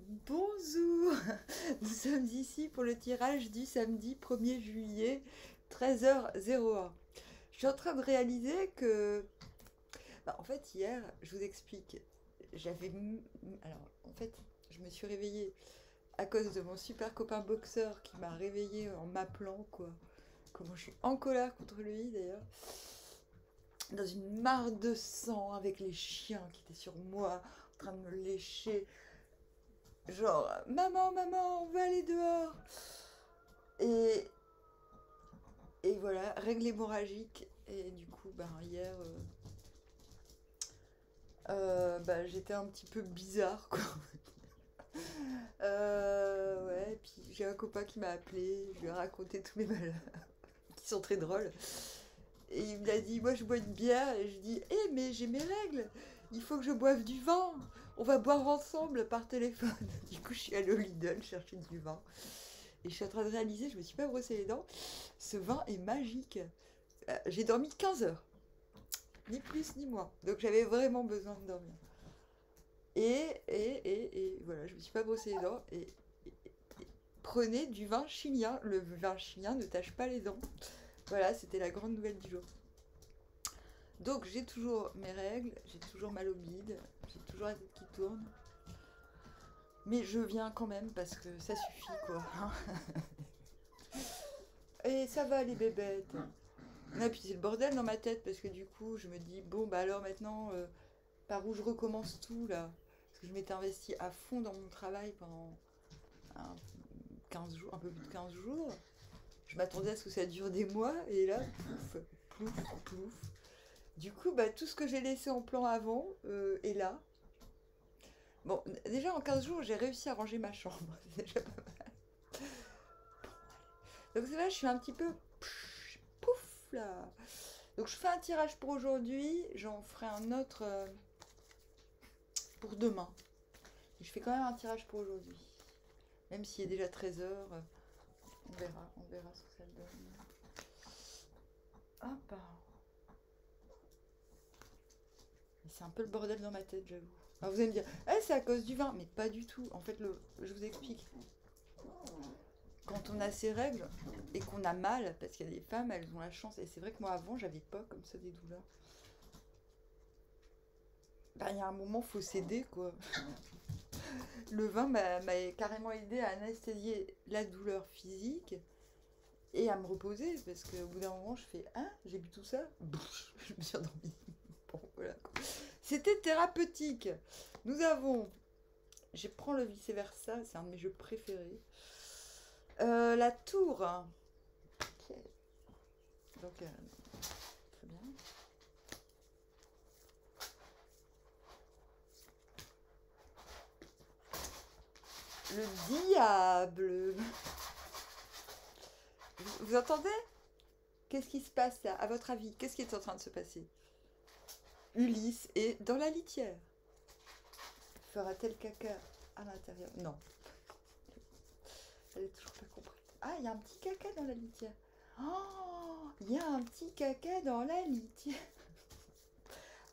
Bonjour, nous sommes ici pour le tirage du samedi 1er juillet, 13h01. Je suis en train de réaliser que... en fait, hier, je vous explique, Alors, en fait, je me suis réveillée à cause de mon super copain boxeur qui m'a réveillée en m'appelant, quoi. Comment je suis en colère contre lui, d'ailleurs. Dans une mare de sang avec les chiens qui étaient sur moi, en train de me lécher. Genre, maman, maman, on va aller dehors. Et, et voilà, règle hémorragique. Et du coup, hier, j'étais un petit peu bizarre, quoi. Ouais, puis j'ai un copain qui m'a appelé, je lui ai raconté tous mes malheurs, qui sont très drôles. Et il m'a dit, moi je bois une bière, et je dis, mais j'ai mes règles, il faut que je boive du vin, on va boire ensemble par téléphone. Du coup, je suis allée au Lidl chercher du vin. Et je suis en train de réaliser, je me suis pas brossé les dents, ce vin est magique. J'ai dormi 15 heures, ni plus ni moins. Donc j'avais vraiment besoin de dormir. Et voilà, je me suis pas brossé les dents. Et prenez du vin chilien. Le vin chilien ne tâche pas les dents. Voilà, c'était la grande nouvelle du jour. Donc j'ai toujours mes règles, j'ai toujours mal au bide, j'ai toujours la tête qui tourne. Mais je viens quand même parce que ça suffit, quoi. Et ça va, les bébêtes. Et puis c'est le bordel dans ma tête parce que du coup je me dis bon alors maintenant par où je recommence tout là, parce que je m'étais investie à fond dans mon travail pendant 15 jours, un peu plus de 15 jours. Je m'attendais à ce que ça dure des mois et là pouf, plouf, plouf. Du coup tout ce que j'ai laissé en plan avant est là. Bon, déjà en 15 jours j'ai réussi à ranger ma chambre. C'est déjà pas mal. Donc c'est vrai, je suis un petit peu pouf là. Donc je fais un tirage pour aujourd'hui, j'en ferai un autre pour demain. Et je fais quand même un tirage pour aujourd'hui. Même s'il est déjà 13 heures, on verra ce que ça donne. Hop. C'est un peu le bordel dans ma tête, j'avoue. Alors vous allez me dire, c'est à cause du vin, mais pas du tout. En fait, je vous explique. Quand on a ces règles et qu'on a mal, parce qu'il y a des femmes, elles ont la chance, et c'est vrai que moi avant, j'avais pas comme ça des douleurs. Il y a un moment, faut céder, quoi. Le vin m'a carrément aidé à anesthésier la douleur physique et à me reposer, parce qu'au bout d'un moment, je fais j'ai bu tout ça. Je me suis endormie. Bon, voilà. C'était thérapeutique. Nous avons, je prends le vice-versa, c'est un de mes jeux préférés. La tour. Okay. Donc, très bien. Le diable. Vous entendez? Qu'est-ce qui se passe là? À votre avis, qu'est-ce qui est en train de se passer? Ulysse est dans la litière. Fera-t-elle caca à l'intérieur? Non. Elle n'a toujours pas compris. Il y a un petit caca dans la litière. Oh, il y a un petit caca dans la litière.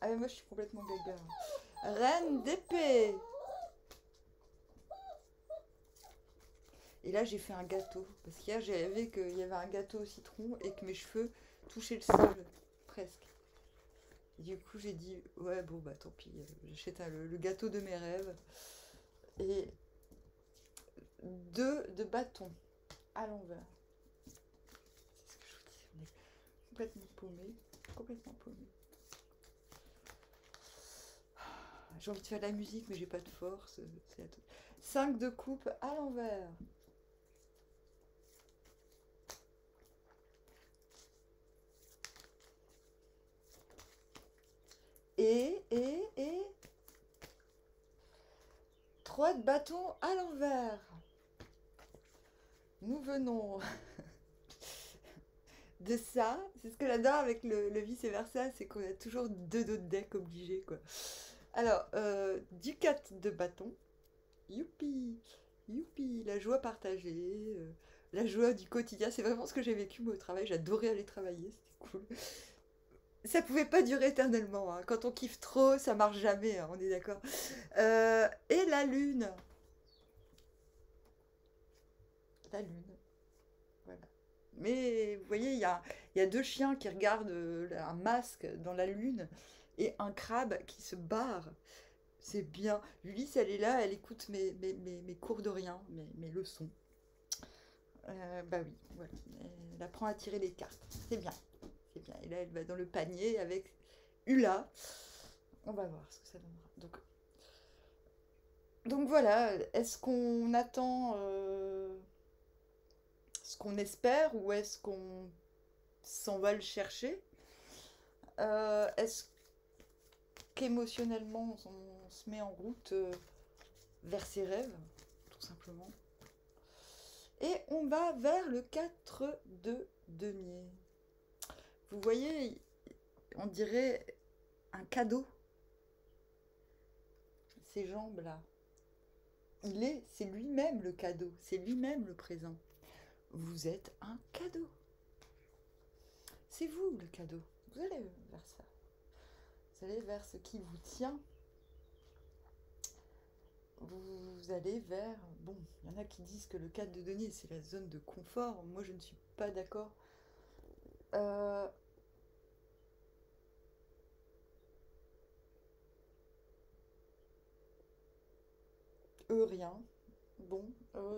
Mais moi je suis complètement gaga. Reine d'épée. Et là j'ai fait un gâteau. Parce qu'hier j'ai rêvé qu'il y avait un gâteau au citron et que mes cheveux touchaient le sol. Presque. Et du coup j'ai dit, ouais bon tant pis. J'achète le gâteau de mes rêves. Et 2 de bâton à l'envers. C'est ce que je vous dis. On est complètement paumé. Complètement paumé. J'ai envie de faire de la musique, mais j'ai pas de force. 5 de coupe à l'envers. Et 3 de bâton à l'envers. Nous venons de ça. C'est ce que j'adore avec le vice-versa, c'est qu'on a toujours 2 dos de deck obligés, quoi. Alors, du 4 de bâton. Youpi, youpi, la joie partagée, la joie du quotidien. C'est vraiment ce que j'ai vécu moi au travail. J'adorais aller travailler, c'était cool. Ça pouvait pas durer éternellement, hein. Quand on kiffe trop, ça marche jamais, hein, on est d'accord. Et la lune. la lune. Voilà. Mais vous voyez, il y a deux chiens qui regardent un masque dans la lune et un crabe qui se barre. C'est bien. Ulysse, elle est là, elle écoute mes cours de rien, mes leçons. Bah oui, voilà. Elle apprend à tirer les cartes. C'est bien. C'est bien. Et là, elle va dans le panier avec Hula. On va voir ce que ça donnera. Donc voilà, est-ce qu'on attend ce qu'on espère ou est-ce qu'on s'en va le chercher? Est-ce qu'émotionnellement on se met en route vers ses rêves, tout simplement? Et on va vers le 4 de denier. Vous voyez, on dirait un cadeau. Ces jambes-là. C'est lui-même le cadeau, c'est lui-même le présent. Vous êtes un cadeau. C'est vous le cadeau. Vous allez vers ça. Vous allez vers ce qui vous tient. Vous allez vers... Bon, il y en a qui disent que le 4 de denier, c'est la zone de confort. Moi, je ne suis pas d'accord. Rien. Bon,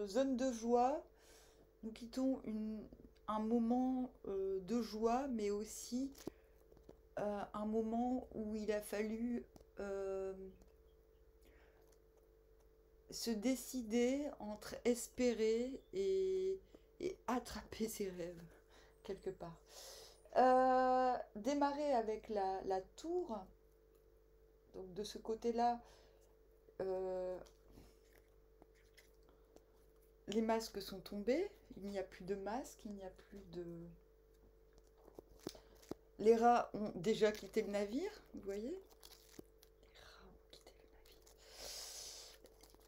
zone de joie. Nous quittons un moment de joie, mais aussi un moment où il a fallu se décider entre espérer et attraper ses rêves, quelque part. Démarrer avec la tour. Donc de ce côté-là, les masques sont tombés. Il n'y a plus de masques, il n'y a plus de... Les rats ont déjà quitté le navire, vous voyez? Les rats ont quitté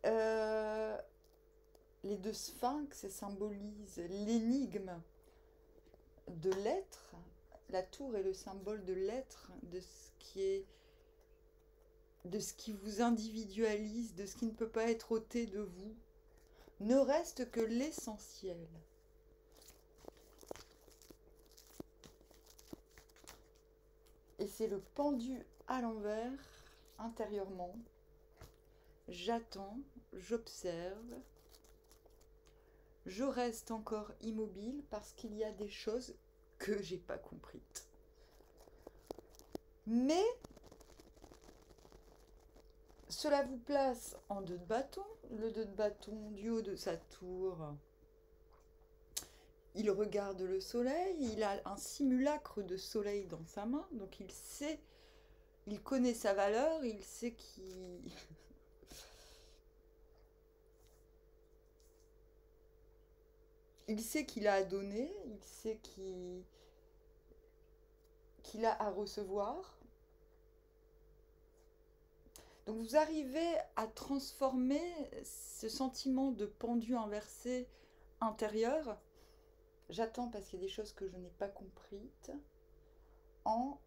le navire. Les deux sphinx symbolisent l'énigme de l'être. La tour est le symbole de l'être, de ce qui vous individualise, de ce qui ne peut pas être ôté de vous. Ne reste que l'essentiel. Et c'est le pendu à l'envers, intérieurement. J'attends, j'observe. Je reste encore immobile parce qu'il y a des choses que j'ai pas comprises. Mais cela vous place en 2 de bâton. Le 2 de bâton du haut de sa tour. Il regarde le soleil, il a un simulacre de soleil dans sa main, donc il sait, il connaît sa valeur, il sait qu'il... il sait qu'il a à donner, il sait qu'il a à recevoir. Donc vous arrivez à transformer ce sentiment de pendu inversé intérieur, j'attends parce qu'il y a des choses que je n'ai pas comprises, en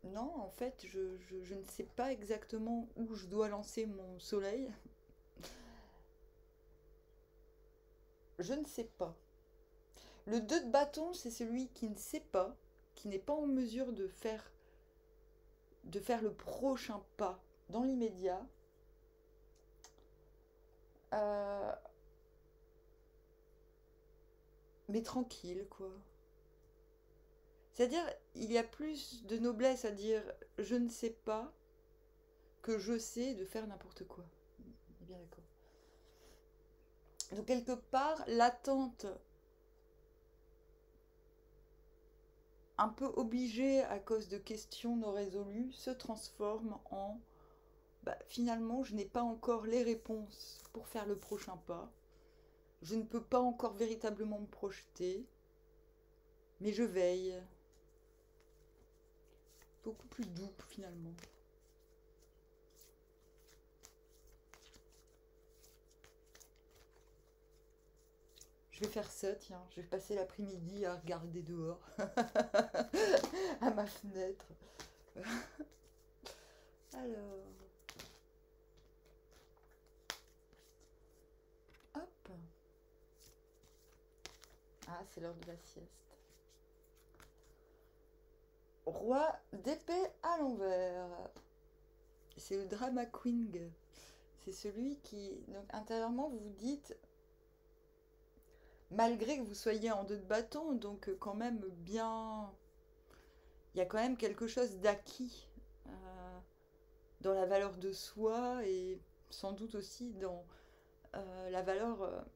non, en fait, je ne sais pas exactement où je dois lancer mon soleil. Je ne sais pas. Le 2 de bâton, c'est celui qui ne sait pas, qui n'est pas en mesure de faire le prochain pas dans l'immédiat. Mais tranquille, quoi. C'est-à-dire, il y a plus de noblesse à dire je ne sais pas que je sais de faire n'importe quoi. On est bien d'accord. Donc quelque part, l'attente un peu obligée à cause de questions non résolues se transforme en finalement, je n'ai pas encore les réponses pour faire le prochain pas. Je ne peux pas encore véritablement me projeter, mais je veille. Beaucoup plus doux finalement. Je vais faire ça, tiens. Je vais passer l'après-midi à regarder dehors. À ma fenêtre. Alors. Hop. Ah, c'est l'heure de la sieste. Roi d'épée à l'envers. C'est le drama queen. C'est celui qui, donc intérieurement, vous vous dites, malgré que vous soyez en deux de bâton, donc quand même bien, il y a quand même quelque chose d'acquis dans la valeur de soi et sans doute aussi dans la valeur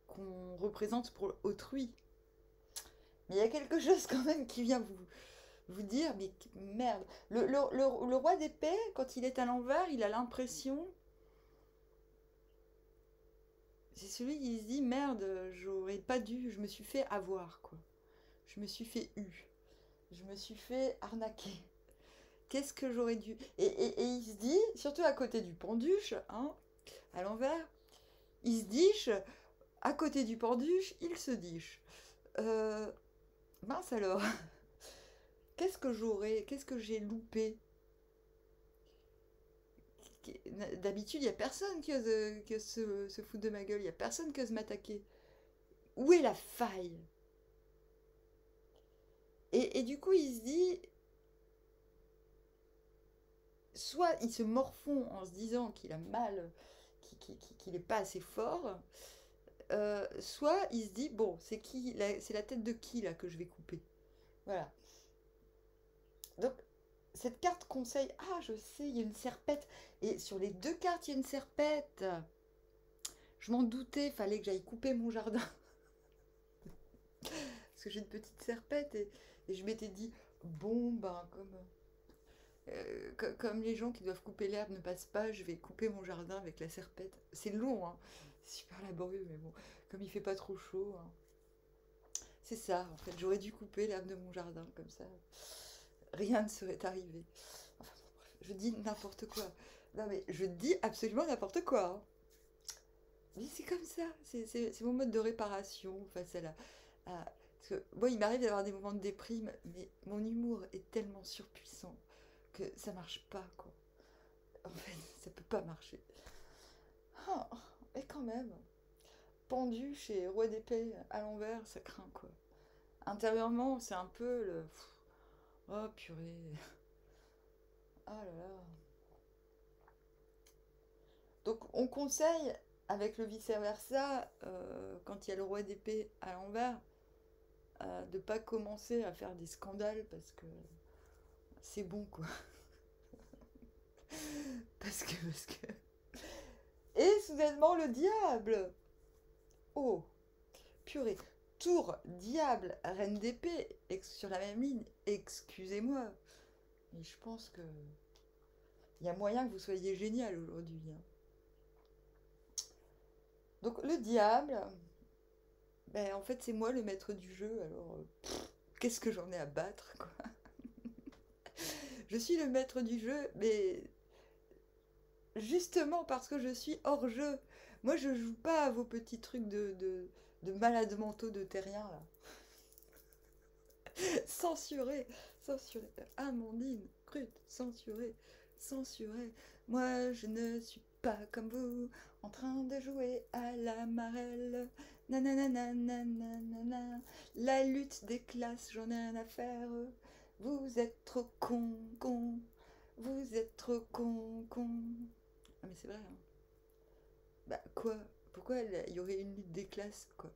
qu'on représente pour autrui. Mais il y a quelque chose quand même qui vient vous dire, mais merde. Le roi d'épée, quand il est à l'envers, il a l'impression. C'est celui qui se dit, merde, j'aurais pas dû, je me suis fait avoir, quoi. Je me suis fait eu. Je me suis fait arnaquer. Qu'est-ce que j'aurais dû. Et il se dit, surtout à côté du penduche, hein, à l'envers, il se diche, à côté du penduche, il se diche. Mince alors, qu'est-ce que j'ai loupé? D'habitude, il n'y a personne qui ose se foutre de ma gueule, il n'y a personne qui ose m'attaquer. Où est la faille? Et du coup, il se dit, soit il se morfond en se disant qu'il a mal, qu'il n'est pas assez fort, soit il se dit, bon, c'est la tête de qui là que je vais couper? Voilà. Donc, cette carte conseille, ah, je sais, il y a une serpette. Et sur les deux cartes, il y a une serpette. Je m'en doutais, fallait que j'aille couper mon jardin. Parce que j'ai une petite serpette et je m'étais dit, bon, ben, comme les gens qui doivent couper l'herbe ne passent pas, je vais couper mon jardin avec la serpette. C'est long, hein. C'est super laborieux, mais bon, comme il fait pas trop chaud, hein. C'est ça, en fait, j'aurais dû couper l'herbe de mon jardin, comme ça, rien ne serait arrivé. Enfin, bon, bref, je dis n'importe quoi. Non, mais je dis absolument n'importe quoi, hein. Mais c'est comme ça, c'est mon mode de réparation face parce que moi, il m'arrive d'avoir des moments de déprime, mais mon humour est tellement surpuissant que ça marche pas, quoi. En fait, ça peut pas marcher. Ah, et quand même, pendu chez Roi d'épée à l'envers, ça craint, quoi. Intérieurement, c'est un peu le... Oh, purée. Oh là là. Donc, on conseille, avec le vice-versa, quand il y a le Roi d'épée à l'envers, de pas commencer à faire des scandales parce que c'est bon, quoi. Parce que... Et soudainement, le diable. Oh, purée. Tour, diable, reine d'épée, sur la même ligne. Excusez-moi. Mais je pense que... Il y a moyen que vous soyez génial aujourd'hui, hein. Donc, le diable... Ben, en fait, c'est moi le maître du jeu, alors... qu'est-ce que j'en ai à battre, quoi. Je suis le maître du jeu, mais justement parce que je suis hors jeu. Moi, je joue pas à vos petits trucs de malades mentaux de terriens, là. Censuré, censuré. Amandine, Crute, censuré, censuré. Moi, je ne suis pas comme vous, en train de jouer à la marelle. Nanana, nanana. La lutte des classes, j'en ai rien à faire. Vous êtes trop con, con. Vous êtes trop con, con. Ah, mais c'est vrai, hein. Bah, quoi? Pourquoi il y aurait une lutte des classes, quoi?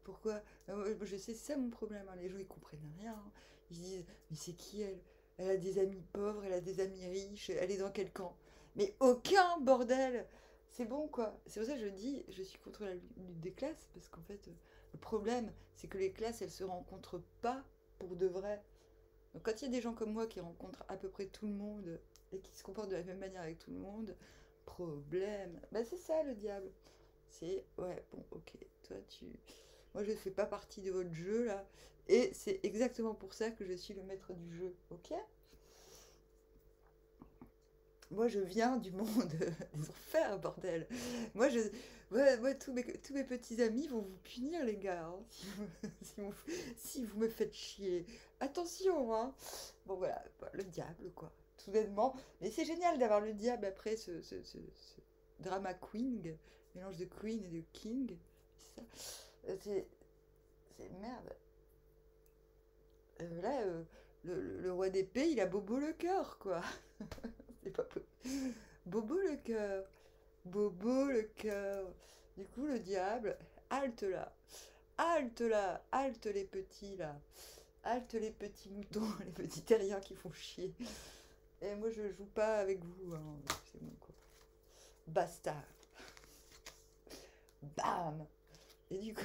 Pourquoi? Je sais, c'est ça mon problème, hein. Les gens, ils comprennent rien, hein. Ils disent, mais c'est qui elle? Elle a des amis pauvres, elle a des amis riches, elle est dans quel camp? Mais aucun, bordel! C'est bon, quoi. C'est pour ça que je dis, je suis contre la lutte des classes, parce qu'en fait, le problème, c'est que les classes, elles se rencontrent pas pour de vrai. Donc quand il y a des gens comme moi qui rencontrent à peu près tout le monde et qui se comportent de la même manière avec tout le monde, problème. Bah c'est ça le diable. C'est ouais, bon, ok. Toi tu moi je ne fais pas partie de votre jeu là et c'est exactement pour ça que je suis le maître du jeu. OK? Moi je viens du monde des enfers, bordel. Moi je ouais, moi, tous mes petits amis vont vous punir les gars, hein, si vous me faites chier. Attention, hein. Bon voilà, bah, le diable quoi. Soudainement. Mais c'est génial d'avoir le diable après ce drama queen, mélange de queen et de king. c'est ça. C'est merde. Là, le roi d'épée, il a Bobo le cœur, quoi. C'est pas Bobo le cœur. Bobo le cœur. Du coup, le diable, halte là. Halte là. Halte les petits là. Halte les petits moutons, les petits terriens qui font chier. Et moi, je joue pas avec vous. Hein. C'est bon, quoi. Basta. Bam. Et du coup...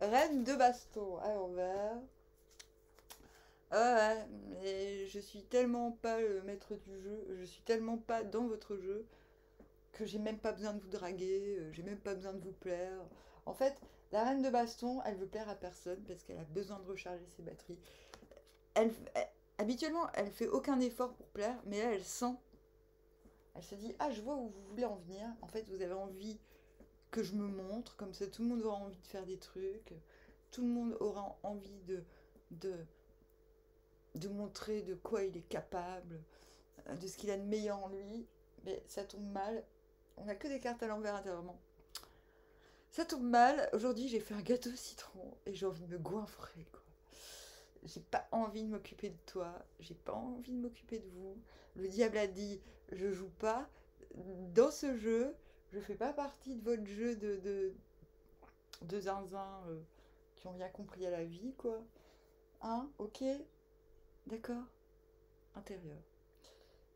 Reine de baston à l'envers. Ouais, mais je suis tellement pas le maître du jeu, je suis tellement pas dans votre jeu que j'ai même pas besoin de vous draguer, j'ai même pas besoin de vous plaire. En fait, la reine de baston, elle veut plaire à personne parce qu'elle a besoin de recharger ses batteries. Habituellement, elle fait aucun effort pour plaire, mais là, elle sent. Elle se dit, ah, je vois où vous voulez en venir. En fait, vous avez envie que je me montre, comme ça tout le monde aura envie de faire des trucs, tout le monde aura envie de montrer de quoi il est capable, de ce qu'il a de meilleur en lui. Mais ça tombe mal, on n'a que des cartes à l'envers intérieurement. Ça tombe mal, aujourd'hui j'ai fait un gâteau au citron et j'ai envie de me goinfrer, quoi. J'ai pas envie de m'occuper de toi, j'ai pas envie de m'occuper de vous. Le diable a dit, je joue pas dans ce jeu, je fais pas partie de votre jeu de zinzin qui ont rien compris à la vie, quoi. Hein, ok, d'accord, intérieur.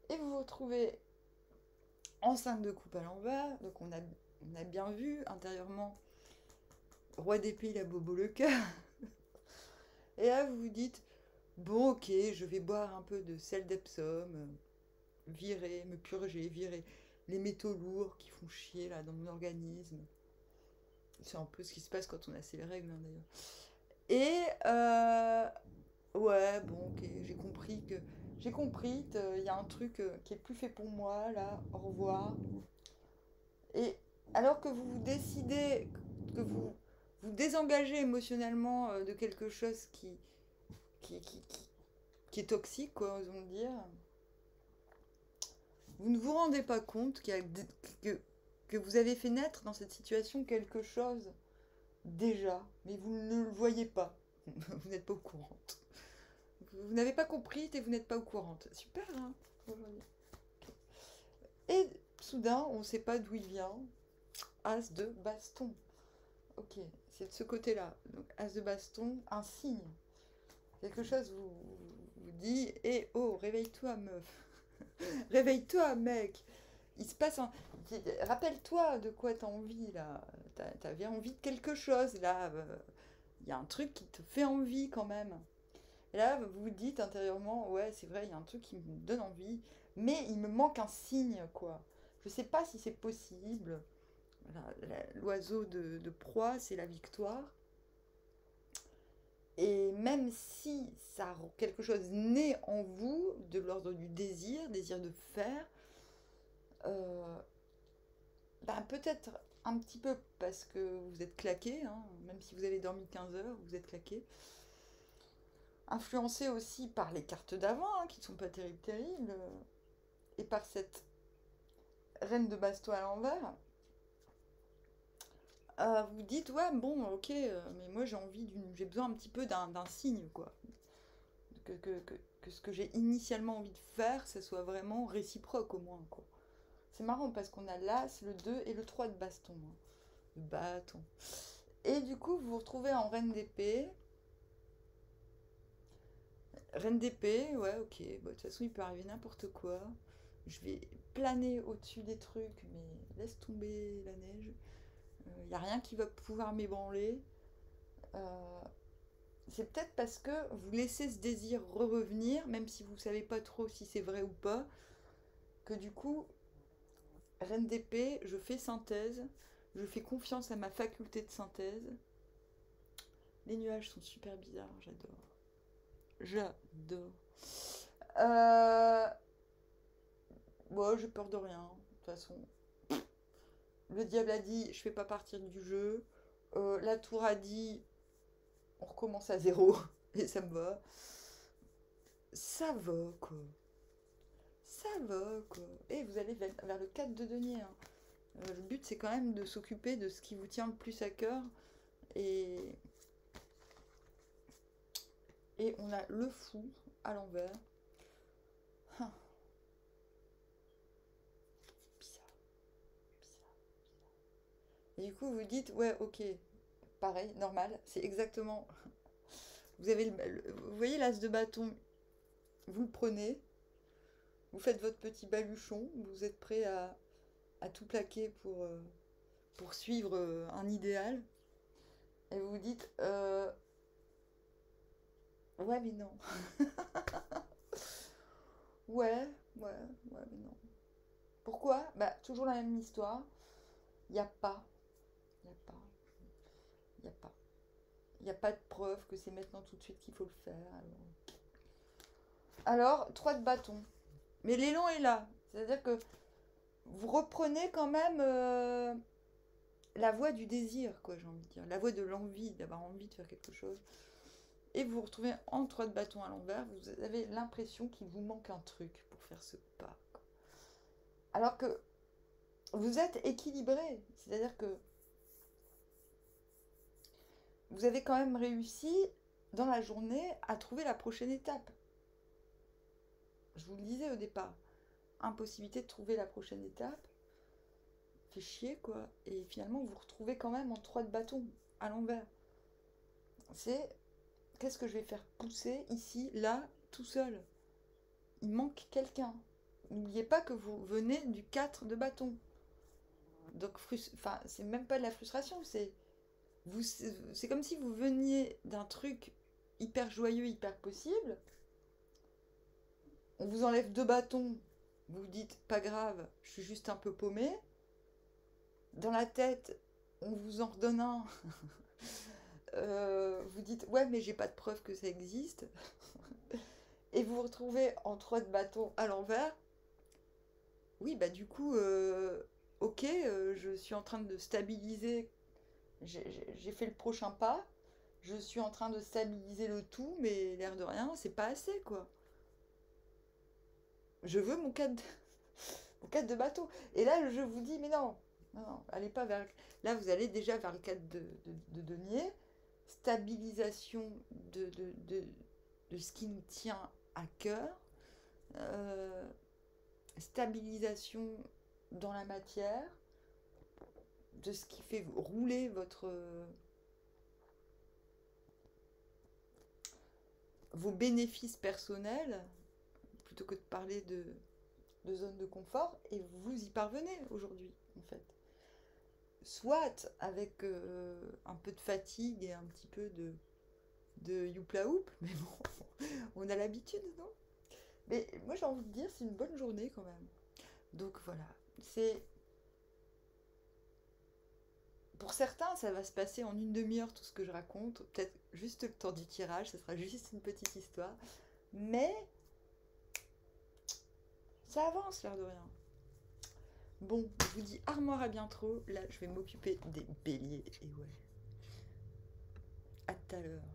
Et vous vous retrouvez en 5 de coupe à l'envers, donc on a bien vu intérieurement, roi d'épée, il a Bobo le cœur. Et là vous vous dites, bon ok, je vais boire un peu de sel d'Epsom, virer, me purger, virer les métaux lourds qui font chier là dans mon organisme. C'est un peu ce qui se passe quand on a ces règles hein, d'ailleurs. Et ouais, bon, ok, j'ai compris, il y a un truc qui est plus fait pour moi, là, au revoir. Et alors que vous décidez, que vous désengagez émotionnellement de quelque chose qui, qui, qui- qui est toxique, quoi, osons le dire, vous ne vous rendez pas compte que vous avez fait naître dans cette situation quelque chose déjà, mais vous ne le voyez pas. Vous n'êtes pas au courant. Vous n'avez pas compris et vous n'êtes pas au courant. Super, hein. Et soudain, on ne sait pas d'où il vient. As de baston. Ok, c'est de ce côté-là. Donc, as de baston, un signe. Quelque chose vous dit eh oh, réveille-toi, meuf. Réveille-toi, mec. Il se passe un. Rappelle-toi de quoi t'as envie, là. T'avais envie de quelque chose, là. Il y a un truc qui te fait envie, quand même. Et là, vous vous dites intérieurement, ouais, c'est vrai, il y a un truc qui me donne envie, mais il me manque un signe, quoi. Je sais pas si c'est possible. L'oiseau de proie, c'est la victoire. Et même si ça quelque chose naît en vous, de l'ordre du désir de faire, euh, bah, peut-être un petit peu parce que vous êtes claqué, hein, même si vous avez dormi 15 heures, vous êtes claqué. Influencé aussi par les cartes d'avant, hein, qui ne sont pas terribles, et par cette reine de baston à l'envers, vous dites, ouais, bon, ok, mais moi j'ai besoin un petit peu d'un signe, quoi. Que ce que j'ai initialement envie de faire, ça soit vraiment réciproque au moins, quoi. C'est marrant parce qu'on a l'As, le 2 et le 3 de baston. Hein. De bâton. Et du coup, vous vous retrouvez en reine d'épée. Reine d'épée, ouais, ok. Bon, de toute façon, il peut arriver n'importe quoi. Je vais planer au-dessus des trucs, mais laisse tomber la neige. Il n'y a rien qui va pouvoir m'ébranler. Euh, c'est peut-être parce que vous laissez ce désir revenir, même si vous ne savez pas trop si c'est vrai ou pas, que du coup, reine d'épée, je fais synthèse, je fais confiance à ma faculté de synthèse. Les nuages sont super bizarres, j'adore. J'adore. Moi, j'ai peur de rien, de toute façon. Le diable a dit, je fais pas partir du jeu. La tour a dit, on recommence à zéro. Et ça me va. Ça va, quoi. Ça va, quoi. Et vous allez vers le 4 de denier. Hein. Le but, c'est quand même de s'occuper de ce qui vous tient le plus à cœur. Et on a le fou à l'envers. Bizarre. Et du coup, vous dites, ouais, ok, pareil, normal, c'est exactement... Vous avez vous voyez l'as de bâton, vous le prenez, vous faites votre petit baluchon, vous êtes prêt à tout plaquer pour suivre un idéal. Et vous vous dites, ouais, mais non. Ouais, mais non. Pourquoi? Bah, toujours la même histoire. Il n'y a pas. Il n'y a pas. Il n'y a pas. Il n'y a pas de preuve que c'est maintenant tout de suite qu'il faut le faire. Alors 3 de bâton. Mais l'élan est là. C'est-à-dire que vous reprenez quand même la voie du désir, quoi, j'ai envie de dire. La voie de l'envie, d'avoir envie de faire quelque chose. Et vous vous retrouvez en 3 de bâton à l'envers. Vous avez l'impression qu'il vous manque un truc pour faire ce pas, quoi. Alors que vous êtes équilibré. C'est-à-dire que vous avez quand même réussi dans la journée à trouver la prochaine étape. Je vous le disais au départ, impossibilité de trouver la prochaine étape, fait chier quoi, et finalement vous vous retrouvez quand même en 3 de bâton, à l'envers. C'est, qu'est-ce que je vais faire pousser ici, là, tout seul? Il manque quelqu'un. N'oubliez pas que vous venez du 4 de bâton. Donc, enfin, c'est même pas de la frustration, c'est comme si vous veniez d'un truc hyper joyeux, hyper possible. On vous enlève 2 bâtons, vous vous dites pas grave, je suis juste un peu paumé. Dans la tête, on vous en redonne un. Vous dites ouais, mais j'ai pas de preuve que ça existe. Et vous vous retrouvez en 3 de bâton à l'envers. Oui, bah du coup, ok, je suis en train de stabiliser. J'ai fait le prochain pas. Je suis en train de stabiliser le tout, mais l'air de rien, c'est pas assez quoi. Je veux mon 4 de bateau. Et là, je vous dis, mais non, allez pas vers... Là, vous allez déjà vers le 4 de denier. Stabilisation de ce qui nous tient à cœur. Stabilisation dans la matière. De ce qui fait rouler vos bénéfices personnels, plutôt que de parler de zone de confort, et vous y parvenez aujourd'hui, en fait. Soit avec un peu de fatigue et un petit peu de youpla hoop, mais bon, on a l'habitude, non? Mais moi j'ai envie de dire, c'est une bonne journée quand même. Donc voilà, c'est... Pour certains, ça va se passer en une demi-heure tout ce que je raconte, peut-être juste le temps du tirage, ça sera juste une petite histoire, mais ça avance l'air de rien. Bon, je vous dis armoire à bientôt. Là, je vais m'occuper des béliers. Et ouais. À tout à l'heure.